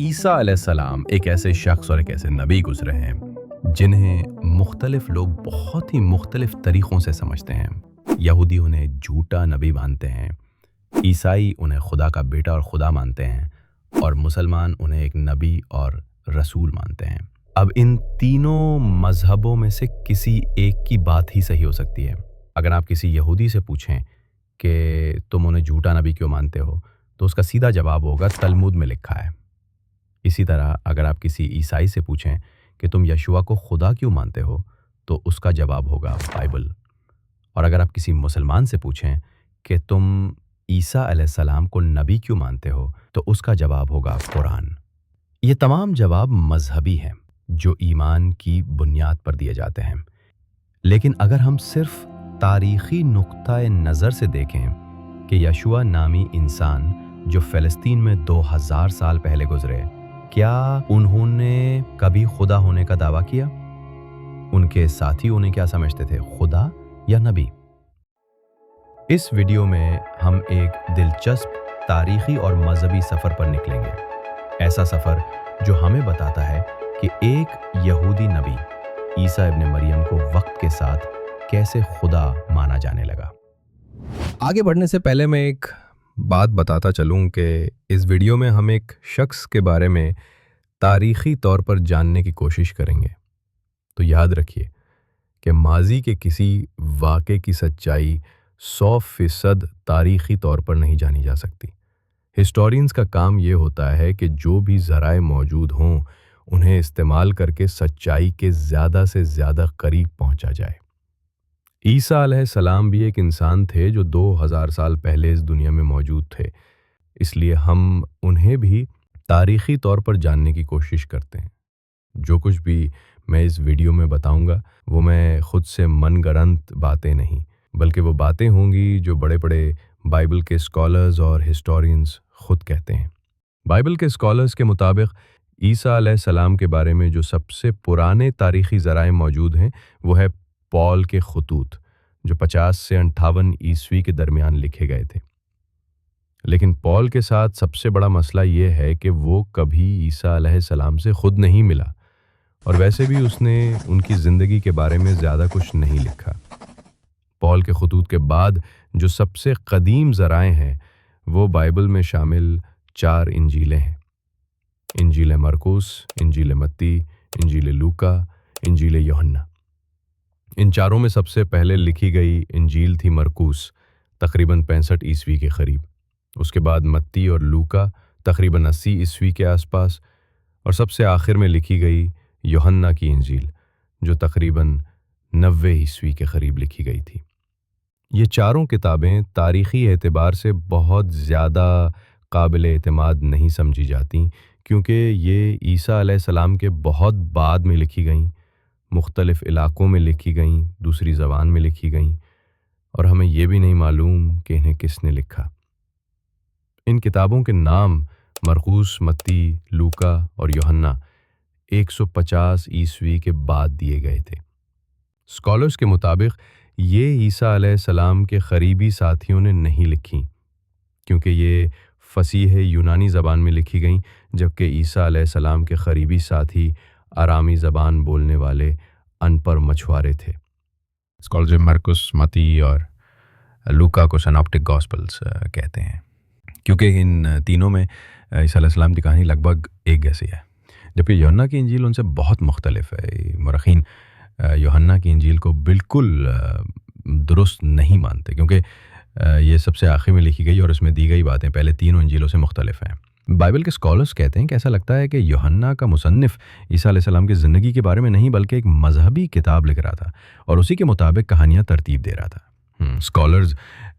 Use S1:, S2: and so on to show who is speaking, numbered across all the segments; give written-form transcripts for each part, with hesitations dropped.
S1: ईसा अलैहिस्सलाम एक ऐसे शख्स और एक ऐसे नबी गुजरे हैं जिन्हें मुख्तलिफ लोग बहुत ही मुख्तलिफ तरीक़ों से समझते हैं। यहूदी उन्हें झूठा नबी मानते हैं, ईसाई उन्हें खुदा का बेटा और खुदा मानते हैं, और मुसलमान उन्हें एक नबी और रसूल मानते हैं। अब इन तीनों मज़हबों में से किसी एक की बात ही सही हो सकती है। अगर आप किसी यहूदी से पूछें कि तुम उन्हें झूठा नबी क्यों मानते हो, तो उसका सीधा जवाब होगा तलमुद में लिखा है। इसी तरह अगर आप किसी ईसाई से पूछें कि तुम यशुआ को खुदा क्यों मानते हो, तो उसका जवाब होगा बाइबल। और अगर आप किसी मुसलमान से पूछें कि तुम ईसा अलैहिस्सलाम को नबी क्यों मानते हो, तो उसका जवाब होगा कुरान। ये तमाम जवाब मजहबी हैं जो ईमान की बुनियाद पर दिए जाते हैं। लेकिन अगर हम सिर्फ तारीख़ी नुक्ता नज़र से देखें कि यशुआ नामी इंसान जो फ़लस्तीन में 2000 साल पहले गुजरे, क्या उन्होंने कभी खुदा होने का दावा किया? उनके साथी उन्हें क्या समझते थे, खुदा या नबी? इस वीडियो में हम एक दिलचस्प तारीख़ी और मजहबी सफ़र पर निकलेंगे। ऐसा सफ़र जो हमें बताता है कि एक यहूदी नबी ईसा इब्न मरियम को वक्त के साथ कैसे खुदा माना जाने लगा।
S2: आगे बढ़ने से पहले मैं एक बात बताता चलूं कि इस वीडियो में हम एक शख्स के बारे में तारीख़ी तौर पर जानने की कोशिश करेंगे। तो याद रखिए कि माजी के किसी वाक़े की सच्चाई 100% तारीख़ी तौर पर नहीं जानी जा सकती। हिस्टोरियंस का काम ये होता है कि जो भी ज़राए मौजूद हों उन्हें इस्तेमाल करके सच्चाई के ज़्यादा से ज़्यादा करीब पहुंचा जाए। ईसा अलैहिस्सलाम भी एक इंसान थे जो 2000 साल पहले इस दुनिया में मौजूद थे, इसलिए हम उन्हें भी तारीख़ी तौर पर जानने की कोशिश करते हैं। जो कुछ भी मैं इस वीडियो में बताऊंगा वो मैं खुद से मनगढ़ंत बातें नहीं, बल्कि वो बातें होंगी जो बड़े बड़े बाइबल के स्कॉलर्स और हिस्टोरियंस खुद कहते हैं। बाइबल के स्कॉलर्स के मुताबिक ईसा अलैहिस्सलाम के बारे में जो सबसे पुराने तारीख़ी ज़राए मौजूद हैं वो है पॉल के ख़ुतूत, जो 50 से 58 ईस्वी के दरमियान लिखे गए थे। लेकिन पॉल के साथ सबसे बड़ा मसला ये है कि वो कभी ईसा अलैहिस्सलाम से ख़ुद नहीं मिला, और वैसे भी उसने उनकी ज़िंदगी के बारे में ज़्यादा कुछ नहीं लिखा। पॉल के ख़ुतूत के बाद जो सबसे क़दीम ज़राए हैं वो बाइबल में शामिल 4 इंजीलें हैं। इंजील मरकुस, इंजील मत्ती, इंजील लूका, इंजील यूहन्ना। इन चारों में सबसे पहले लिखी गई इंजील थी मरकुस, तकरीबन 65 ईस्वी के करीब। उसके बाद मत्ती और लूका तकरीबन 80 ईस्वी के आसपास, और सबसे आखिर में लिखी गई यूहन्ना की इंजील, जो तकरीबन 90 ईस्वी के करीब लिखी गई थी। ये चारों किताबें तारीख़ी एतबार से बहुत ज़्यादा काबिल एतमाद नहीं समझी जाती, क्योंकि ये ईसा अलैहिस्सलाम के बहुत बाद में लिखी गईं, मुख्तलिफ़ इलाक़ों में लिखी गईं, दूसरी ज़बान में लिखी गईं, और हमें ये भी नहीं मालूम कि इन्हें किसने लिखा। इन किताबों के नाम मरकुस, मत्ती, लूका और यूहन्ना 150 ईस्वी के बाद दिए गए थे। स्कॉलर्स के मुताबिक ये ईसा अलैहिस्सलाम के क़रीबी साथियों ने नहीं लिखी, क्योंकि ये फ़सीह यूनानी ज़बान में लिखी गईं, जबकि ईसा अलैहिस्सलाम के क़रीबी साथी आरामी ज़बान बोलने वाले अनपढ़ मछुआरे थे।
S3: स्कॉलर मरकुस, मत्ती और लूका को सिनॉप्टिक गॉस्पेल्स कहते हैं,
S2: क्योंकि इन तीनों में ईसा अलैहिस्सलाम की कहानी लगभग एक जैसी है, जबकि यूहन्ना की इंजील उनसे बहुत मुख्तलिफ है। मुरखीन यूहन्ना की इंजील को बिल्कुल दुरुस्त नहीं मानते, क्योंकि ये सबसे आखिर में लिखी गई और इसमें दी गई बातें पहले तीनों इंजीलों से मुख्तलिफ हैं। बाइबल के स्कॉलर्स कहते हैं कि ऐसा लगता है कि यूहन्ना का मुसन्निफ़ ईसा अलैहिस्सलाम की ज़िंदगी के बारे में नहीं, बल्कि एक मजहबी किताब लिख रहा था और उसी के मुताबिक कहानियाँ तरतीब दे रहा था। स्कॉलर्स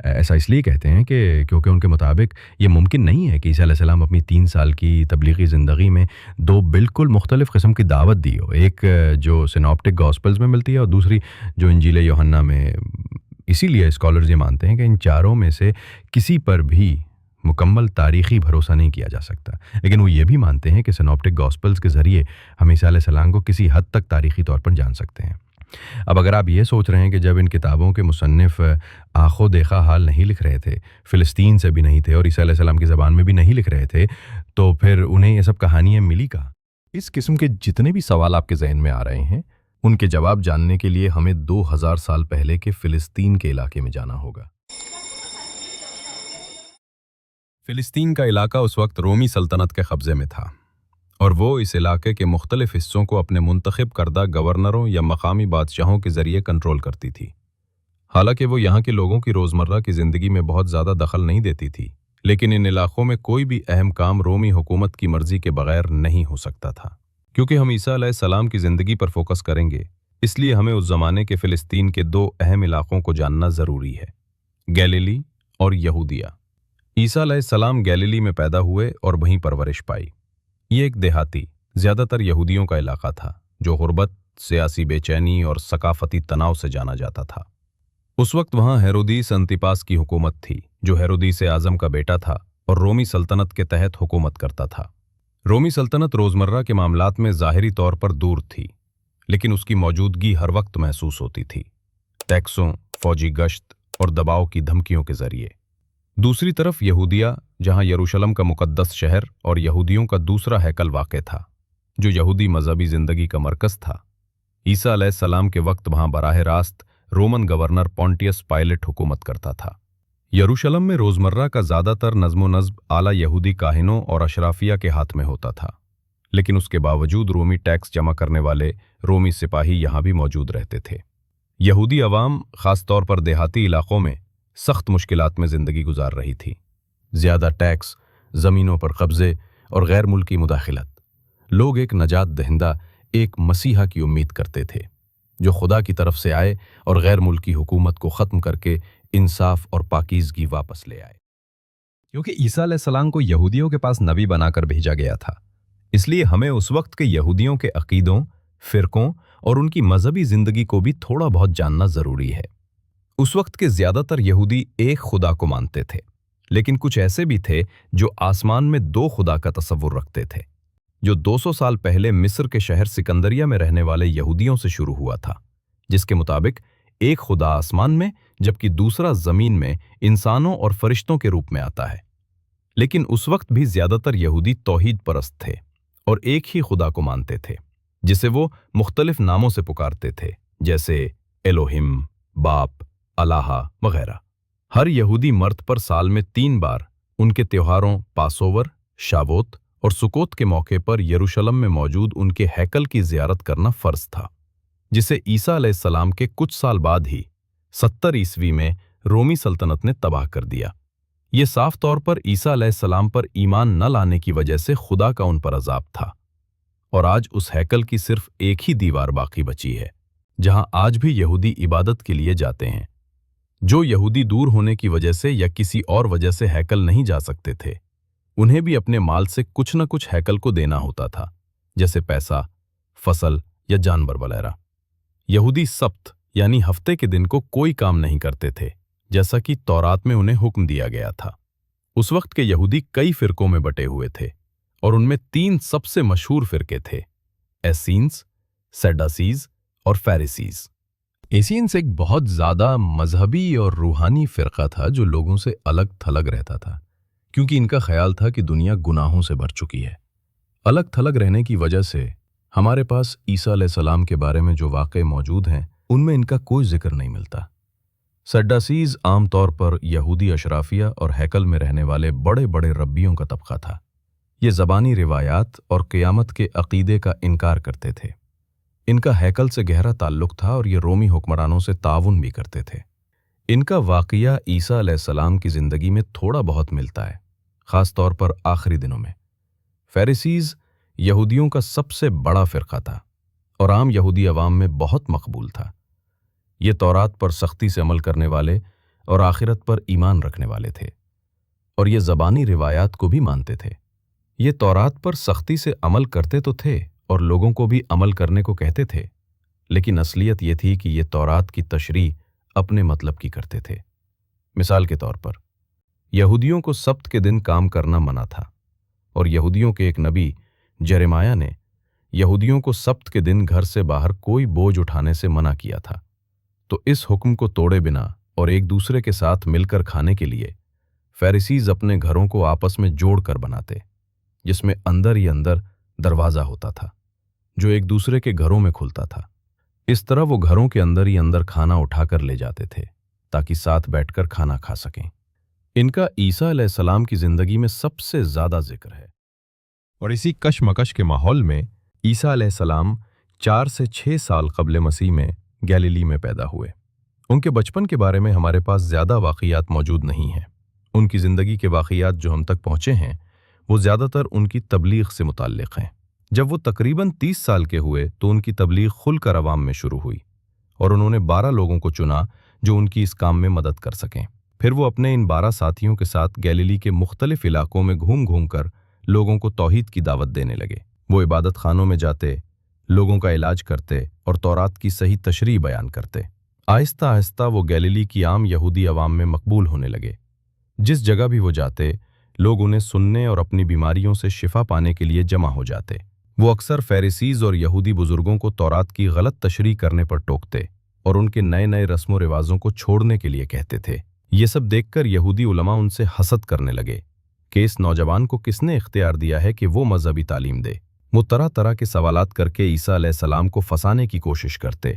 S2: ऐसा इसलिए कहते हैं कि क्योंकि उनके मुताबिक ये मुमकिन नहीं है कि ईसा अलैहिस्सलाम अपनी 3 साल की तबलीगी ज़िंदगी में 2 बिल्कुल मुख्तलिफ़ किस्म की दावत दी हो, एक जो सिनॉप्टिक गॉस्पेल्स में मिलती है और दूसरी जो इंजील यूहन्ना में। इसीलिए स्कॉलर्स ये मानते हैं कि इन चारों में से किसी पर भी मुकम्मल तारीख़ी भरोसा नहीं किया जा सकता, लेकिन वो ये भी मानते हैं कि सिनॉप्टिक गॉस्पेल्स के ज़रिए हम ईसा अलैहिस्सलाम को किसी हद तक तारीख़ी तौर पर जान सकते हैं।
S1: अब अगर आप ये सोच रहे हैं कि जब इन किताबों के मुसन्निफ आंखों देखा हाल नहीं लिख रहे थे, फ़िलिस्तीन से भी नहीं थे और ईसा अलैहिस्सलाम की ज़बान में भी नहीं लिख रहे थे, तो फिर उन्हें ये सब कहानियाँ मिली कहाँ?
S2: इस किस्म के जितने भी सवाल आपके जहन में आ रहे हैं, उनके जवाब जानने के लिए हमें 2000 साल पहले के फ़िलिस्तीन के इलाके में जाना होगा।
S1: फ़िलिस्तीन का इलाका उस वक्त रोमी सल्तनत के कब्ज़े में था और वो इस इलाके के मुख्तलिफ हिस्सों को अपने मुंतखब करदा गवर्नरों या मकामी बादशाहों के ज़रिए कंट्रोल करती थी। हालांकि वो यहाँ के लोगों की रोज़मर्रा की ज़िंदगी में बहुत ज़्यादा दखल नहीं देती थी, लेकिन इन इलाक़ों में कोई भी अहम काम रोमी हुकूमत की मर्ज़ी के बग़ैर नहीं हो सकता था। क्योंकि हम ईसा अलैहिस्सलाम की ज़िंदगी पर फोकस करेंगे, इसलिए हमें उस ज़माने के फ़िलिस्तीन के दो अहम इलाक़ों को जानना ज़रूरी है, गैलीली और यहूदिया। ईसा अलैहिस्सलाम गैलीली में पैदा हुए और वहीं परवरिश पाई। ये एक देहाती, ज़्यादातर यहूदियों का इलाका था, जो गुर्बत, सियासी बेचैनी और सकाफती तनाव से जाना जाता था। उस वक्त वहाँ हेरोदीस अंतिपास की हुकूमत थी, जो हेरोदीस आज़म का बेटा था और रोमी सल्तनत के तहत हुकूमत करता था। रोमी सल्तनत रोज़मर्रा के मामलात में ज़ाहिरी तौर पर दूर थी, लेकिन उसकी मौजूदगी हर वक्त महसूस होती थी, टैक्सों, फ़ौजी गश्त और दबाव की धमकियों के ज़रिए। दूसरी तरफ यहूदिया, जहाँ यरूशलम का मुक़द्दस शहर और यहूदियों का दूसरा हैकल वाक़े था, जो यहूदी मज़हबी ज़िंदगी का मरकज़ था। ईसा अलैहिस्सलाम के वक्त वहाँ बराह रास्त रोमन गवर्नर पोंटियस पायलट हुकूमत करता था। यरूशलम में रोज़मर्रा का ज़्यादातर नज़्म व नस्ब आला यहूदी काहिनों और अशराफिया के हाथ में होता था, लेकिन उसके बावजूद रोमी टैक्स जमा करने वाले रोमी सिपाही यहाँ भी मौजूद रहते थे। यहूदी अवाम, ख़ास तौर पर देहाती इलाक़ों में, सख्त मुश्किलात में ज़िंदगी गुजार रही थी। ज़्यादा टैक्स, ज़मीनों पर कब्ज़े और गैर मुल्की मुदाखिलत। लोग एक नजात दहिंदा, एक मसीहा की उम्मीद करते थे, जो खुदा की तरफ से आए और गैर मुल्की हुकूमत को ख़त्म करके इंसाफ और पाकीज़गी वापस ले आए।
S2: क्योंकि ईसा अलैहिस्सलाम को यहूदियों के पास नबी बनाकर भेजा गया था, इसलिए हमें उस वक्त के यहूदियों के अकीदों, फ़िरकों और उनकी मजहबी ज़िंदगी को भी थोड़ा बहुत जानना ज़रूरी है। उस वक्त के ज़्यादातर यहूदी एक खुदा को मानते थे, लेकिन कुछ ऐसे भी थे जो आसमान में दो खुदा का तसव्वुर रखते थे, जो 200 साल पहले मिस्र के शहर सिकंदरिया में रहने वाले यहूदियों से शुरू हुआ था, जिसके मुताबिक एक खुदा आसमान में जबकि दूसरा ज़मीन में इंसानों और फरिश्तों के रूप में आता है। लेकिन उस वक्त भी ज़्यादातर यहूदी तौहीद परस्त थे और एक ही खुदा को मानते थे, जिसे वो मुख्तलिफ नामों से पुकारते थे, जैसे एलोहिम, बाप, अलाहा वगैरह। हर यहूदी मर्द पर साल में 3 बार उनके त्योहारों पासोवर, शावोत और सुकोत के मौके पर यरूशलम में मौजूद उनके हैकल की ज़ियारत करना फ़र्ज था, जिसे ईसा अलैहिस्सलाम के कुछ साल बाद ही 70 ईस्वी में रोमी सल्तनत ने तबाह कर दिया। ये साफ तौर पर ईसा अलैहिस्सलाम पर ईमान न लाने की वजह से खुदा का उन पर अजाब था। और आज उस हैकल की सिर्फ एक ही दीवार बाकी बची है, जहां आज भी यहूदी इबादत के लिए जाते हैं। जो यहूदी दूर होने की वजह से या किसी और वजह से हैकल नहीं जा सकते थे, उन्हें भी अपने माल से कुछ न कुछ हैकल को देना होता था, जैसे पैसा, फसल या जानवर वगैरह। यहूदी सब्त यानी हफ्ते के दिन को कोई काम नहीं करते थे, जैसा कि तौरात में उन्हें हुक्म दिया गया था। उस वक्त के यहूदी कई फ़िरकों में बटे हुए थे और उनमें 3 सबसे मशहूर फ़िरके थे, एसीन्स, सैडासीज और फ़ैरिसीज। एसीन्स एक बहुत ज़्यादा मजहबी और रूहानी फ़िरका था जो लोगों से अलग थलग रहता था, क्योंकि इनका ख्याल था कि दुनिया गुनाहों से भर चुकी है। अलग थलग रहने की वजह से हमारे पास ईसा अलैहिस्सलाम के बारे में जो वाक़े मौजूद हैं, उनमें इनका कोई जिक्र नहीं मिलता। सड्डासीज आम तौर पर यहूदी अशराफिया और हैकल में रहने वाले बड़े बड़े रब्बियों का तबका था। ये ज़बानी रिवायात और क़यामत के अक़ीदे का इनकार करते थे। इनका हैकल से गहरा ताल्लुक़ था और ये रोमी हुक्मरानों से ताउन भी करते थे। इनका वाक़िया ईसा अलैहिस्सलाम की ज़िंदगी में थोड़ा बहुत मिलता है, ख़ास तौर पर आखिरी दिनों में। फ़ैरिसीज़ यहूदियों का सबसे बड़ा फ़िरका था और आम यहूदी अवाम में बहुत मकबूल था। ये तौरात पर सख्ती से अमल करने वाले और आखिरत पर ईमान रखने वाले थे, और ये ज़बानी रिवायात को भी मानते थे। ये तौरात पर सख्ती से अमल करते तो थे और लोगों को भी अमल करने को कहते थे, लेकिन असलियत ये थी कि ये तौरात की तशरीह अपने मतलब की करते थे। मिसाल के तौर पर यहूदियों को सब्त के दिन काम करना मना था, और यहूदियों के एक नबी यिर्मयाह ने
S1: یہودیوں کو سبت کے دن گھر سے باہر کوئی بوجھ اٹھانے سے منع کیا تھا، تو اس حکم کو توڑے بنا اور ایک دوسرے کے ساتھ مل کر کھانے کے لیے فیریسیز اپنے گھروں کو آپس میں جوڑ کر بناتے، جس میں اندر ہی اندر دروازہ ہوتا تھا جو ایک دوسرے کے گھروں میں کھلتا تھا۔ اس طرح وہ گھروں کے اندر ہی اندر کھانا اٹھا کر لے جاتے تھے تاکہ ساتھ بیٹھ کر کھانا کھا سکیں۔ ان کا عیسیٰ علیہ السلام کی زندگی میں سب سے زیادہ ذکر ہے،
S2: اور اسی کشمکش کے ماحول میں عیسیٰ علیہ السلام 4 سے 6 سال قبل مسیح میں گیلیلی میں پیدا ہوئے۔ ان کے بچپن کے بارے میں ہمارے پاس زیادہ واقعات موجود نہیں ہیں۔ ان کی زندگی کے واقعات جو ہم تک پہنچے ہیں وہ زیادہ تر ان کی تبلیغ سے متعلق ہیں۔ جب وہ تقریباً 30 سال کے ہوئے تو ان کی تبلیغ کھل کر عوام میں شروع ہوئی اور انہوں نے 12 لوگوں کو چنا جو ان کی اس کام میں مدد کر سکیں۔ پھر وہ اپنے ان 12 ساتھیوں کے ساتھ گیلیلی کے مختلف علاقوں میں گھوم گھوم کر لوگوں کو توحید کی دعوت دینے لگے۔ وہ عبادت خانوں میں جاتے، لوگوں کا علاج کرتے اور تورات کی صحیح تشریح بیان کرتے۔ آہستہ آہستہ وہ گیلیلی کی عام یہودی عوام میں مقبول ہونے لگے۔ جس جگہ بھی وہ جاتے، لوگ انہیں سننے اور اپنی بیماریوں سے شفا پانے کے لیے جمع ہو جاتے۔ وہ اکثر فیریسیز اور یہودی بزرگوں کو تورات کی غلط تشریح کرنے پر ٹوکتے اور ان کے نئے نئے رسم و رواجوں کو چھوڑنے کے لیے کہتے تھے۔ یہ سب دیکھ کر یہودی علماء ان سے حسد کرنے لگے کہ اس نوجوان کو کس نے اختیار دیا ہے کہ وہ مذہبی تعلیم دے۔ وہ طرح طرح کے سوالات کر کے عیسیٰ علیہ السلام کو پھنسانے کی کوشش کرتے،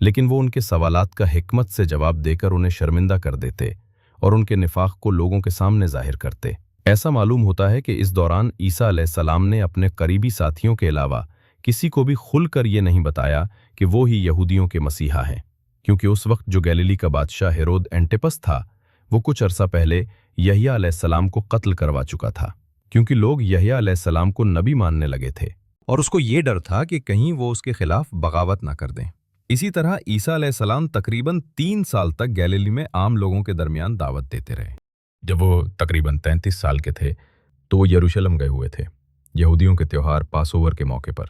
S2: لیکن وہ ان کے سوالات کا حکمت سے جواب دے کر انہیں شرمندہ کر دیتے اور ان کے نفاق کو لوگوں کے سامنے ظاہر کرتے۔ ایسا معلوم ہوتا ہے کہ اس دوران عیسیٰ علیہ السلام نے اپنے قریبی ساتھیوں کے علاوہ کسی کو بھی کھل کر یہ نہیں بتایا کہ وہ ہی یہودیوں کے مسیحا ہیں، کیونکہ اس وقت جو گیلیلی کا بادشاہ ہیرود اینٹیپس تھا وہ کچھ عرصہ پہلے یحییٰ علیہ السلام کو قتل کروا چکا تھا، کیونکہ لوگ یحییٰ علیہ السلام کو نبی ماننے لگے تھے اور اس کو یہ ڈر تھا کہ کہیں وہ اس کے خلاف بغاوت نہ کر دیں۔ اسی طرح عیسیٰ علیہ السلام تقریباً 3 سال تک گیلیلی میں عام لوگوں کے درمیان دعوت دیتے رہے۔ جب وہ تقریباً 33 سال کے تھے تو وہ یروشلم گئے ہوئے تھے، یہودیوں کے تہوار پاس اوور کے موقع پر،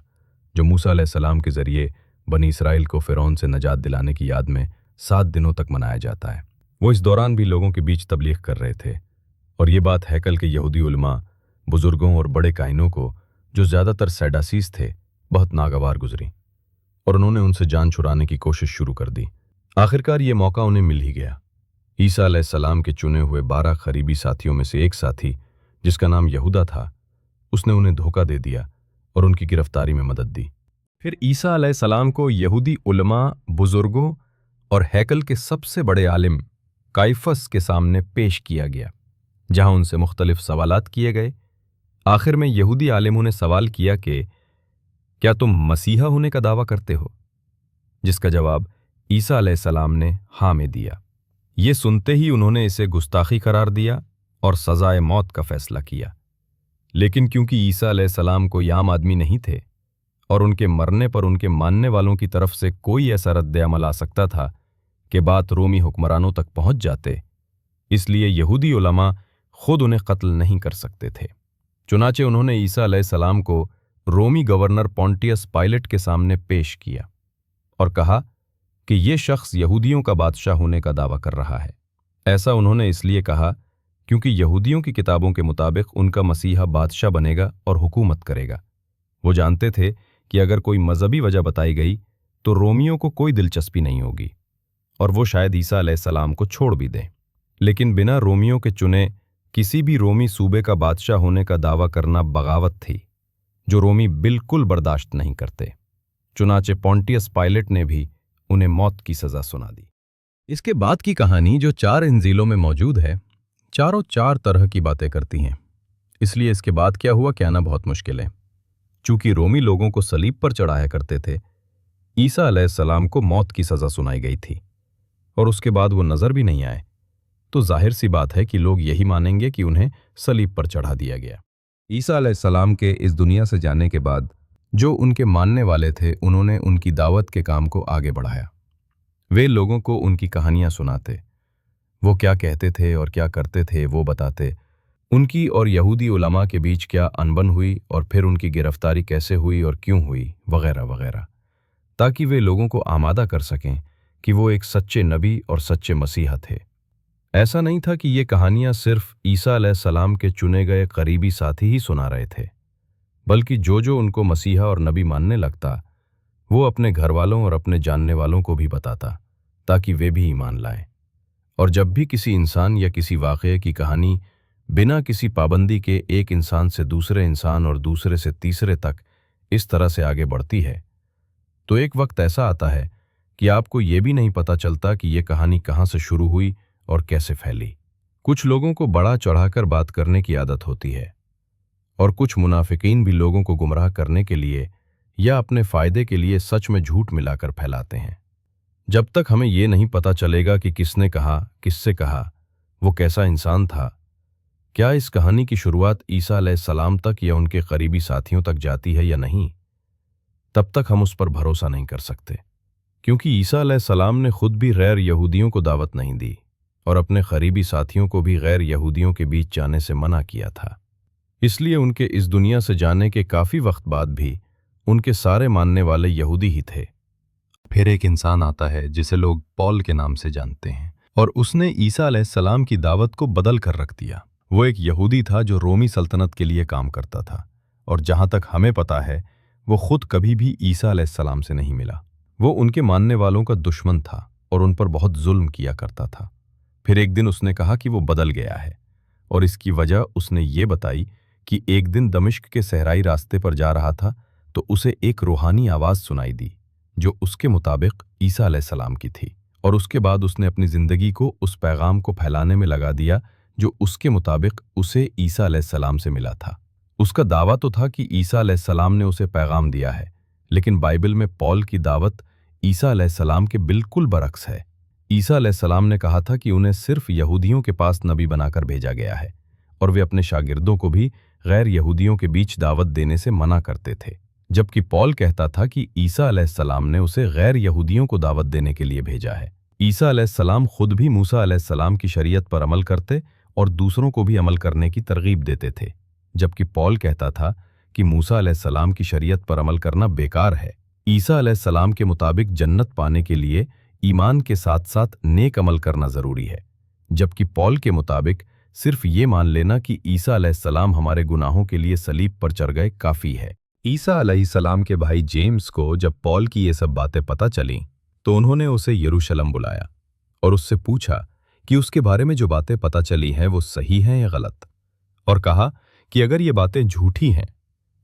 S2: جو موسیٰ علیہ السلام کے ذریعے بنی اسرائیل کو فرعون سے نجات دلانے کی یاد میں 7 دنوں تک منایا جاتا ہے۔ وہ اس دوران بھی لوگوں کے بیچ تبلیغ کر رہے تھے، اور یہ بات ہیکل کے یہودی علماء، بزرگوں اور بڑے کاہنوں کو، جو زیادہ تر سیڈاسیز تھے، بہت ناگوار گزری، اور انہوں نے ان سے جان چھڑانے کی کوشش شروع کر دی۔ آخرکار یہ موقع انہیں مل ہی گیا۔ عیسیٰ علیہ السلام کے چنے ہوئے 12 قریبی ساتھیوں میں سے ایک ساتھی، جس کا نام یہودا تھا، اس نے انہیں دھوکہ دے دیا اور ان کی گرفتاری میں مدد دی۔ پھر عیسیٰ علیہ السلام کو یہودی علماء، بزرگوں اور ہیکل کے سب سے بڑے عالم کائفس کے سامنے پیش کیا گیا، جہاں ان سے مختلف سوالات کیے گئے۔ آخر میں یہودی عالموں نے سوال کیا کہ کیا تم مسیحا ہونے کا دعویٰ کرتے ہو؟ جس کا جواب عیسیٰ علیہ السلام نے ہاں میں دیا۔ یہ سنتے ہی انہوں نے اسے گستاخی قرار دیا اور سزائے موت کا فیصلہ کیا، لیکن کیونکہ عیسیٰ علیہ السلام کوئی عام آدمی نہیں تھے اور ان کے مرنے پر ان کے ماننے والوں کی طرف سے کوئی ایسا رد عمل آ سکتا تھا کہ بات رومی حکمرانوں تک پہنچ جاتے، اس لیے یہودی علماء خود انہیں قتل نہیں کر سکتے تھے۔ چنانچہ انہوں نے عیسیٰ علیہ السلام کو رومی گورنر پونٹیس پائلٹ کے سامنے پیش کیا اور کہا کہ یہ شخص یہودیوں کا بادشاہ ہونے کا دعویٰ کر رہا ہے۔ ایسا انہوں نے اس لیے کہا کیونکہ یہودیوں کی کتابوں کے مطابق ان کا مسیحا بادشاہ بنے گا اور حکومت کرے گا۔ وہ جانتے تھے کہ اگر کوئی مذہبی وجہ بتائی گئی تو رومیوں کو کوئی دلچسپی نہیں ہوگی اور وہ شاید عیسیٰ علیہ السلام کو چھوڑ بھی دیں، لیکن بنا رومیوں کے چنے کسی بھی رومی صوبے کا بادشاہ ہونے کا دعویٰ کرنا بغاوت تھی، جو رومی بالکل برداشت نہیں کرتے۔ چنانچہ پونٹیس پائلٹ نے بھی انہیں موت کی سزا سنا دی۔ اس کے بعد کی کہانی جو 4 انجیلوں میں موجود ہے، چاروں 4 طرح کی باتیں کرتی ہیں، اس لیے اس کے بعد کیا ہوا کہنا بہت مشکل ہے۔ چونکہ رومی لوگوں کو صلیب پر چڑھایا کرتے تھے، عیسیٰ علیہ السلام کو موت کی سزا سنائی گئی تھی اور اس کے بعد وہ نظر بھی نہیں آئے، تو ظاہر سی بات ہے کہ لوگ یہی مانیں گے کہ انہیں صلیب پر چڑھا دیا گیا۔ عیسیٰ علیہ السلام کے اس دنیا سے جانے کے بعد جو ان کے ماننے والے تھے، انہوں نے ان کی دعوت کے کام کو آگے بڑھایا۔ وہ لوگوں کو ان کی کہانیاں سناتے، وہ کیا کہتے تھے اور کیا کرتے تھے وہ بتاتے، ان کی اور یہودی علماء کے بیچ کیا انبن ہوئی اور پھر ان کی گرفتاری کیسے ہوئی اور کیوں ہوئی، وغیرہ وغیرہ، تاکہ وہ لوگوں کو آمادہ کر سکیں کہ وہ ایک سچے نبی اور سچے مسیحا تھے۔ ایسا نہیں تھا کہ یہ کہانیاں صرف عیسیٰ علیہ السلام کے چنے گئے قریبی ساتھی ہی سنا رہے تھے،
S1: बल्कि जो जो उनको मसीहा और नबी मानने लगता वो अपने घर वालों और अपने जानने वालों को भी बताता ताकि वे भी ईमान लाएं। और जब भी किसी इंसान या किसी वाक़ये की कहानी बिना किसी पाबंदी के एक इंसान से दूसरे इंसान और दूसरे से तीसरे तक इस तरह से आगे बढ़ती है तो एक वक्त ऐसा आता है कि आपको ये भी नहीं पता चलता कि ये कहानी कहाँ से शुरू हुई और कैसे फैली। कुछ लोगों को बड़ा चढ़ाकर बात करने की आदत होती है और कुछ मुनाफिकीन भी लोगों को गुमराह करने के लिए या अपने फ़ायदे के लिए सच में झूठ मिलाकर फैलाते हैं। जब तक हमें ये नहीं पता चलेगा कि किसने कहा, किससे कहा, वो कैसा इंसान था, क्या इस कहानी की शुरुआत ईसा अलैहिस्सलाम तक या उनके करीबी साथियों तक जाती है या नहीं, तब तक हम उस पर भरोसा नहीं कर सकते। क्योंकि ईसा अलैहिस्सलाम ने खुद भी गैर यहूदियों को दावत नहीं दी और अपने करीबी साथियों को भी गैर यहूदियों के बीच जाने से मना किया था। इसलिए उनके इस दुनिया से जाने के काफ़ी वक्त बाद भी उनके सारे मानने वाले यहूदी ही थे।
S2: फिर एक इंसान आता है जिसे लोग पॉल के नाम से जानते हैं और उसने ईसा अलैहिस्सलाम की दावत को बदल कर रख दिया। वो एक यहूदी था जो रोमी सल्तनत के लिए काम करता था और जहाँ तक हमें पता है वो खुद कभी भी ईसा अलैहिस्सलाम से नहीं मिला। वो उनके मानने वालों का दुश्मन था और उन पर बहुत जुल्म किया करता था। फिर एक दिन उसने कहा कि वो बदल गया है और इसकी वजह उसने ये बताई कि एक दिन दमिश्क के सहराई रास्ते पर जा रहा था तो उसे एक रूहानी आवाज़ सुनाई दी जो उसके मुताबिक ईसा अलैहिस्सलाम की थी और उसके बाद उसने अपनी ज़िंदगी को उस पैगाम को फैलाने में लगा दिया जो उसके मुताबिक उसे ईसा अलैहिस्सलाम से मिला था। उसका दावा तो था कि ईसा अलैहिस्सलाम ने उसे पैगाम दिया है, लेकिन बाइबल में पॉल की दावत ईसा अलैहिस्सलाम के बिल्कुल बरक्स है। ईसा अलैहिस्सलाम ने कहा था कि उन्हें सिर्फ यहूदियों के पास नबी बनाकर भेजा गया है और वे अपने शागिर्दों को भी गैर यहूदियों के बीच दावत देने से मना करते थे, जबकि पॉल कहता था कि ईसा अलैहिस्सलाम ने उसे गैर यहूदियों को दावत देने के लिए भेजा है। ईसा अलैहिस्सलाम खुद भी मूसा अलैहिस्सलाम की शरीयत पर अमल करते और दूसरों को भी अमल करने की तरगीब देते थे, जबकि पॉल कहता था कि मूसा अलैहिस्सलाम की शरीयत पर अमल करना बेकार है। ईसा अलैहिस्सलाम के मुताबिक जन्नत पाने के लिए ईमान के साथ साथ नेक अमल करना ज़रूरी है, जबकि पॉल के मुताबिक सिर्फ ये मान लेना कि ईसा अलैहिस्सलाम हमारे गुनाहों के लिए सलीब पर चढ़ गए काफ़ी है। ईसा अलैहिस्सलाम के भाई जेम्स को जब पॉल की ये सब बातें पता चलीं तो उन्होंने उसे यरूशलेम बुलाया और उससे पूछा कि उसके बारे में जो बातें पता चली हैं वो सही हैं या गलत, और कहा कि अगर ये बातें झूठी हैं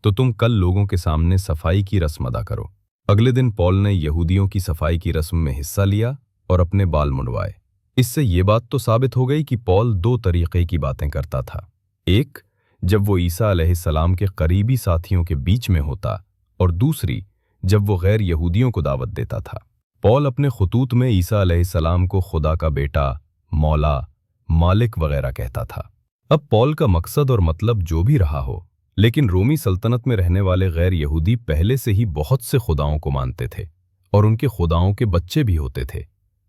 S2: तो तुम कल लोगों के सामने सफाई की रस्म अदा करो। अगले दिन पॉल ने यहूदियों की सफाई की रस्म में हिस्सा लिया और अपने बाल मुंडवाए। इससे ये बात तो साबित हो गई कि पॉल दो तरीक़े की बातें करता था, एक जब वो ईसा अलैहिस्सलाम के करीबी साथियों के बीच में होता और दूसरी जब वो गैर यहूदियों को दावत देता था। पॉल अपने खुतूत में ईसा अलैहिस्सलाम को खुदा का बेटा, मौला, मालिक वगैरह कहता था। अब पॉल का मकसद और मतलब जो भी रहा हो, लेकिन रोमी सल्तनत में रहने वाले गैर यहूदी पहले से ही बहुत से खुदाओं को मानते थे और उनके खुदाओं के बच्चे भी होते थे।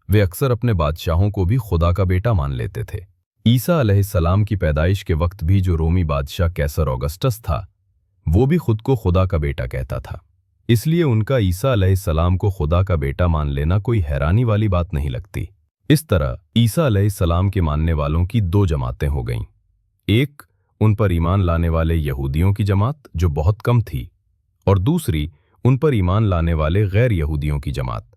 S2: वे अक्सर अपने बादशाहों को भी खुदा का बेटा मान लेते थे। ईसा अलैहिस्सलाम की पैदाइश के वक्त भी जो रोमी बादशाह कैसर ऑगस्टस था वो भी खुद को खुदा का बेटा कहता था, इसलिए उनका ईसा अलैहिस्सलाम को खुदा का बेटा मान लेना कोई हैरानी वाली बात नहीं लगती। इस तरह ईसा अलैहिस्सलाम के मानने वालों की दो जमातें हो गईं, एक उन पर ईमान लाने वाले यहूदियों की जमात जो बहुत कम थी और दूसरी उन पर ईमान लाने वाले गैर यहूदियों की जमात।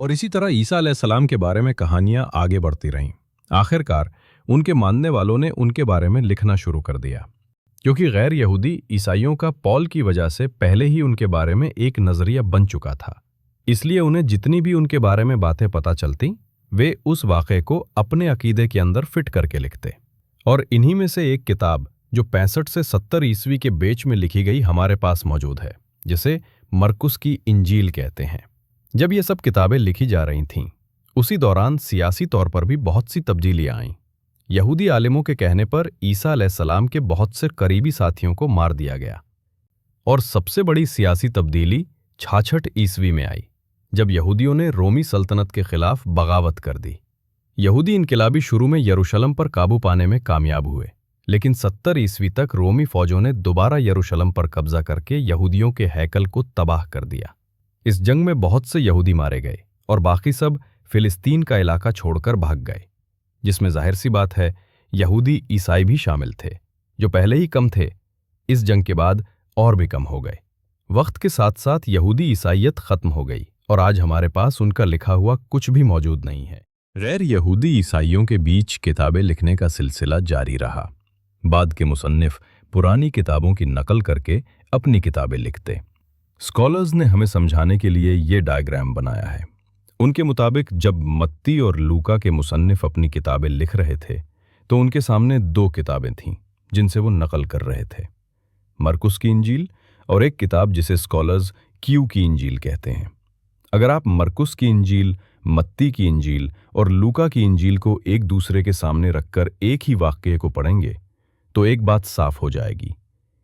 S2: और इसी तरह ईसा अलैहिस्सलाम के बारे में कहानियां आगे बढ़ती रहीं। आखिरकार उनके मानने वालों ने उनके बारे में लिखना शुरू कर दिया, क्योंकि गैर यहूदी ईसाइयों का पॉल की वजह से पहले ही उनके बारे में एक नज़रिया बन चुका था। इसलिए उन्हें जितनी भी उनके बारे में बातें पता चलती वे उस वाक़े को अपने अकीदे के अंदर फिट करके लिखते। और इन्हीं में से एक किताब जो 65 से 70 ईस्वी के बीच में लिखी गई हमारे पास मौजूद है, जिसे मरकुस की इंजील कहते हैं। जब ये सब किताबें लिखी जा रही थीं, उसी दौरान सियासी तौर पर भी बहुत सी तब्दीलियां आईं। यहूदी आलिमों के कहने पर ईसा अलैहिस्सलाम के बहुत से करीबी साथियों को मार दिया गया। और सबसे बड़ी सियासी तब्दीली 66 ईस्वी में आई, जब यहूदियों ने रोमी सल्तनत के खिलाफ बगावत कर दी। यहूदी इनकलाबी शुरू में यरूशलेम पर काबू पाने में कामयाब हुए, लेकिन 70 ईस्वी तक रोमी फौजों ने दोबारा यरूशलेम पर कब्जा करके यहूदियों के हैकल को तबाह कर दिया। इस जंग में बहुत से यहूदी मारे गए और बाकी सब फिलिस्तीन का इलाका छोड़कर भाग गए, जिसमें जाहिर सी बात है यहूदी ईसाई भी शामिल थे, जो पहले ही कम थे। इस जंग के बाद اور بھی कम हो गए। वक्त के साथ साथ यहूदी ईसाइयत ख़त्म हो गई और आज हमारे पास उनका लिखा हुआ कुछ भी मौजूद नहीं है। गैर यहूदी ईसाइयों के बीच किताबें लिखने का सिलसिला जारी रहा। बाद के मुसन्निफ पुरानी किताबों की नकल करके अपनी किताबें लिखते। स्कॉलर्स ने हमें समझाने के लिए ये डायग्राम बनाया है। उनके मुताबिक जब मत्ती और लूका के मुसन्निफ अपनी किताबें लिख रहे थे तो उनके सामने दो किताबें थीं जिनसे वो नकल कर रहे थे, मरकुस की इंजील और एक किताब जिसे स्कॉलर्स क्यू की इंजील कहते हैं। अगर आप मरकुस की इंजील, मत्ती की इंजील और लूका की इंजील को एक दूसरे के सामने रखकर एक ही वाक्य को पढ़ेंगे तो एक बात साफ हो जाएगी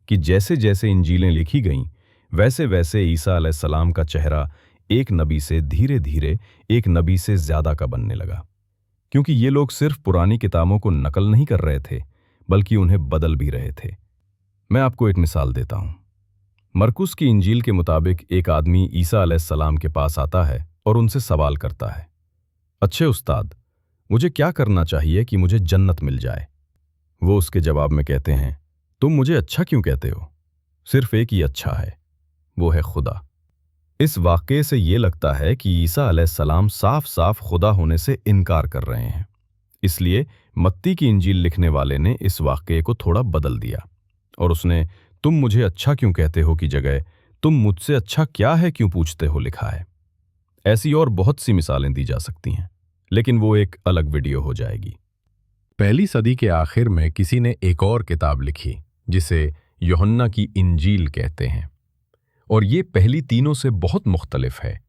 S2: कि जैसे जैसे इंजीलें लिखी गईं वैसे वैसे ईसा अलैहिस्सलाम का चेहरा एक नबी से धीरे धीरे एक नबी से ज़्यादा का बनने लगा, क्योंकि ये लोग सिर्फ पुरानी किताबों को नकल नहीं कर रहे थे बल्कि उन्हें बदल भी रहे थे। मैं आपको एक मिसाल देता हूँ। मरकुस की इंजील के मुताबिक एक आदमी ईसा अलैहिस्सलाम के पास आता है और उनसे सवाल करता है, अच्छे उस्ताद, मुझे क्या करना चाहिए कि मुझे जन्नत मिल जाए? वो उसके जवाब में कहते हैं, तुम मुझे अच्छा क्यों कहते हो? सिर्फ एक ही अच्छा है, वो है खुदा। इस वाक़े से ये लगता है कि ईसा अलैहिस्सलाम साफ साफ खुदा होने से इनकार कर रहे हैं। इसलिए मत्ती की इंजील लिखने वाले ने इस वाक़े को थोड़ा बदल दिया और उसने तुम मुझे अच्छा क्यों कहते हो की जगह तुम मुझसे अच्छा क्या है क्यों पूछते हो लिखा है। ऐसी और बहुत सी मिसालें दी जा सकती हैं, लेकिन वो एक अलग वीडियो हो जाएगी।
S3: पहली सदी के आखिर में किसी ने एक और किताब लिखी जिसे यूहन्ना की इंजील कहते हैं, और ये पहली तीनों से बहुत मुख्तलिफ है।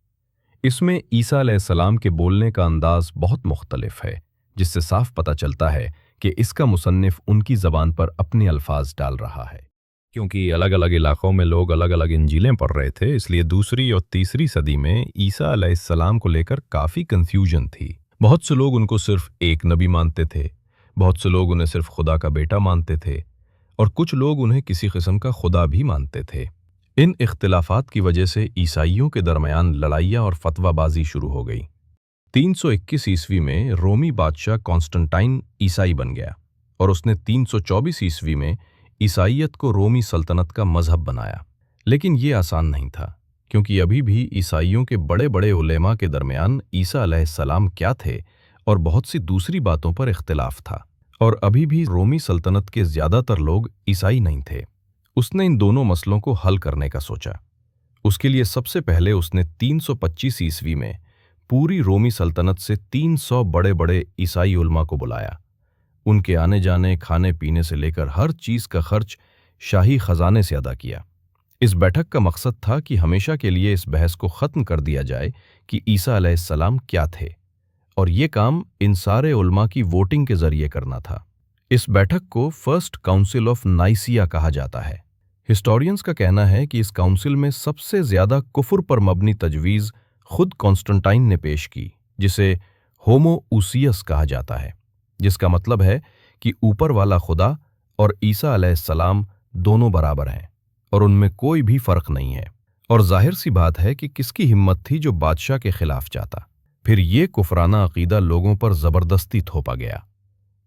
S3: इसमें ईसा अलैहिस्सलाम के बोलने का अंदाज बहुत मुख्तलिफ है, जिससे साफ पता चलता है कि इसका मुसन्निफ उनकी ज़बान पर अपने अल्फाज डाल रहा है। क्योंकि अलग अलग इलाक़ों में लोग अलग अलग इंजीलें पढ़ रहे थे, इसलिए दूसरी और तीसरी सदी में ईसा अलैहिस्सलाम को लेकर काफ़ी कन्फ्यूजन थी। बहुत से लोग उनको सिर्फ एक नबी मानते थे, बहुत से लोग उन्हें सिर्फ खुदा का बेटा मानते थे, और कुछ लोग उन्हें किसी किस्म का खुदा भी मानते थे। इन इख्तिलाफात की वजह से ईसाइयों के दरमियान लड़ाइयाँ और फतवाबाजी शुरू हो गई। 321 ईस्वी में रोमी बादशाह कॉन्स्टेंटाइन ईसाई बन गया और उसने 324 ईस्वी में ईसाइयत को रोमी सल्तनत का मजहब बनाया। लेकिन ये आसान नहीं था, क्योंकि अभी भी ईसाइयों के बड़े बड़े उलेमा के दरमियान ईसा अलैहिस्सलाम क्या थे और बहुत सी दूसरी बातों पर इख्तिलाफ था, और अभी भी रोमी सल्तनत के ज़्यादातर लोग ईसाई नहीं थे। उसने इन दोनों मसलों को हल करने का सोचा। उसके लिए सबसे पहले उसने 325 ईस्वी में पूरी रोमी सल्तनत से 300 बड़े बड़े ईसाई उलमा को बुलाया। उनके आने जाने, खाने पीने से लेकर हर चीज़ का खर्च शाही ख़जाने से अदा किया। इस बैठक का मकसद था कि हमेशा के लिए इस बहस को ख़त्म कर दिया जाए कि ईसा अलैहिस्सलाम क्या थे, और ये काम इन सारे उलमा की वोटिंग के ज़रिए करना था। इस बैठक को फर्स्ट काउंसिल ऑफ नाइसिया कहा जाता है। हिस्टोरियंस का कहना है कि इस काउंसिल में सबसे ज़्यादा कुफर पर मबनी तजवीज़ खुद कॉन्स्टेंटाइन ने पेश की, जिसे होमोउसियस कहा जाता है, जिसका मतलब है कि ऊपर वाला खुदा और ईसा अलैहिस्सलाम दोनों बराबर हैं और उनमें कोई भी फ़र्क नहीं है। और जाहिर सी बात है कि किसकी हिम्मत थी जो बादशाह के खिलाफ जाता। फिर ये कुफराना अकीदा लोगों पर ज़बरदस्ती थोपा गया।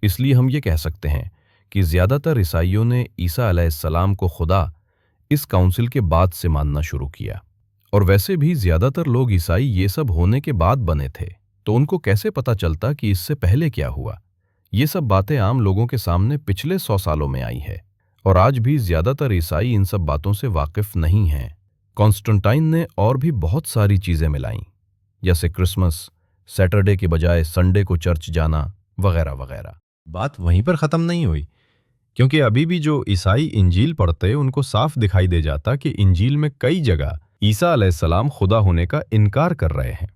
S3: इसलिए हम ये कह सकते हैं कि ज़्यादातर ईसाइयों ने ईसा अलैहिस्सलाम को खुदा इस काउंसिल के बाद से मानना शुरू किया। और वैसे भी ज़्यादातर लोग ईसाई ये सब होने के बाद बने थे, तो उनको कैसे पता चलता कि इससे पहले क्या हुआ? ये सब बातें आम लोगों के सामने पिछले 100 सालों में आई है, और आज भी ज़्यादातर ईसाई इन सब बातों से वाकिफ़ नहीं हैं। कॉन्स्टेंटाइन ने और भी बहुत सारी चीज़ें मिलाईं, जैसे क्रिसमस, सैटरडे के बजाय संडे को चर्च जाना, वगैरह वगैरह। बात वहीं पर ख़त्म नहीं हुई, क्योंकि अभी भी जो ईसाई इंजील पढ़ते उनको साफ दिखाई दे जाता कि इंजील में कई जगह ईसा अलैहिस्सलाम खुदा होने का इनकार कर रहे हैं।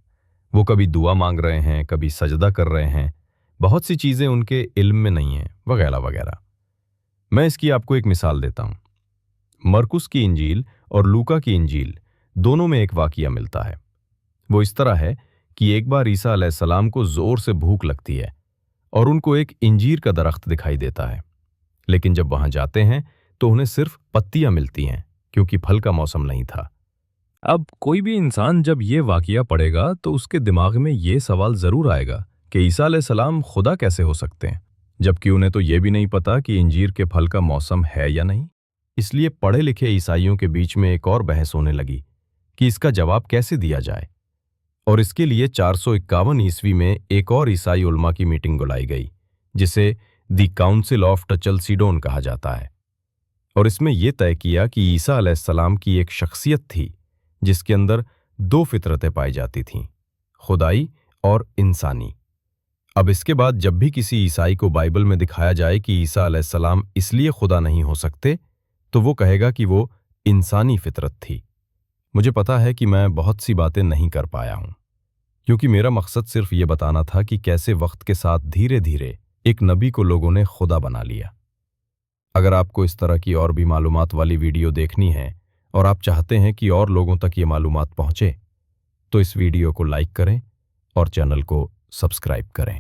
S3: वो कभी दुआ मांग रहे हैं, कभी सजदा कर रहे हैं, बहुत सी चीज़ें उनके इल्म में नहीं हैं, वगैरह वगैरह। मैं इसकी आपको एक मिसाल देता हूँ। मरकुस की इंजील और लूका की इंजील दोनों में एक वाक़या मिलता है। वो इस तरह है कि एक बार ईसा अलैहिस्सलाम को ज़ोर से भूख लगती है और उनको एक इंजीर का दरख्त दिखाई देता है, लेकिन जब वहाँ जाते हैं तो उन्हें सिर्फ पत्तियाँ मिलती हैं, क्योंकि फल का मौसम नहीं था। अब कोई भी इंसान जब ये वाक़या पढ़ेगा तो उसके दिमाग में ये सवाल ज़रूर आएगा कि ईसा अलैहिस्सलाम खुदा कैसे हो सकते हैं, जबकि उन्हें तो ये भी नहीं पता कि इंजीर के फल का मौसम है या नहीं। اس لیے پڑھے لکھے عیسائیوں کے بیچ میں ایک اور بحث ہونے لگی کہ اس کا جواب کیسے دیا جائے، اور اس کے لیے 451 عیسوی میں ایک اور عیسائی علماء کی میٹنگ بلائی گئی جسے دی کاؤنسل آف ٹچلسیڈون کہا جاتا ہے، اور اس میں یہ طے کیا کہ عیسیٰ علیہ السلام کی ایک شخصیت تھی جس کے اندر 2 فطرتیں پائی جاتی تھیں، خدائی اور انسانی۔ اب اس کے بعد جب بھی کسی عیسائی کو بائبل میں دکھایا جائے کہ عیسیٰ علیہ السلام اس لیے خدا نہیں ہو سکتے تو وہ کہے گا کہ وہ انسانی فطرت تھی۔ مجھے پتا ہے کہ میں بہت سی باتیں نہیں کر پایا ہوں، کیونکہ میرا مقصد صرف یہ بتانا تھا کہ کیسے وقت کے ساتھ دھیرے دھیرے ایک نبی کو لوگوں نے خدا بنا لیا۔ اگر آپ کو اس طرح کی اور بھی معلومات والی ویڈیو دیکھنی ہے اور آپ چاہتے ہیں کہ اور لوگوں تک یہ معلومات پہنچے تو اس ویڈیو کو لائک کریں اور چینل کو سبسکرائب کریں۔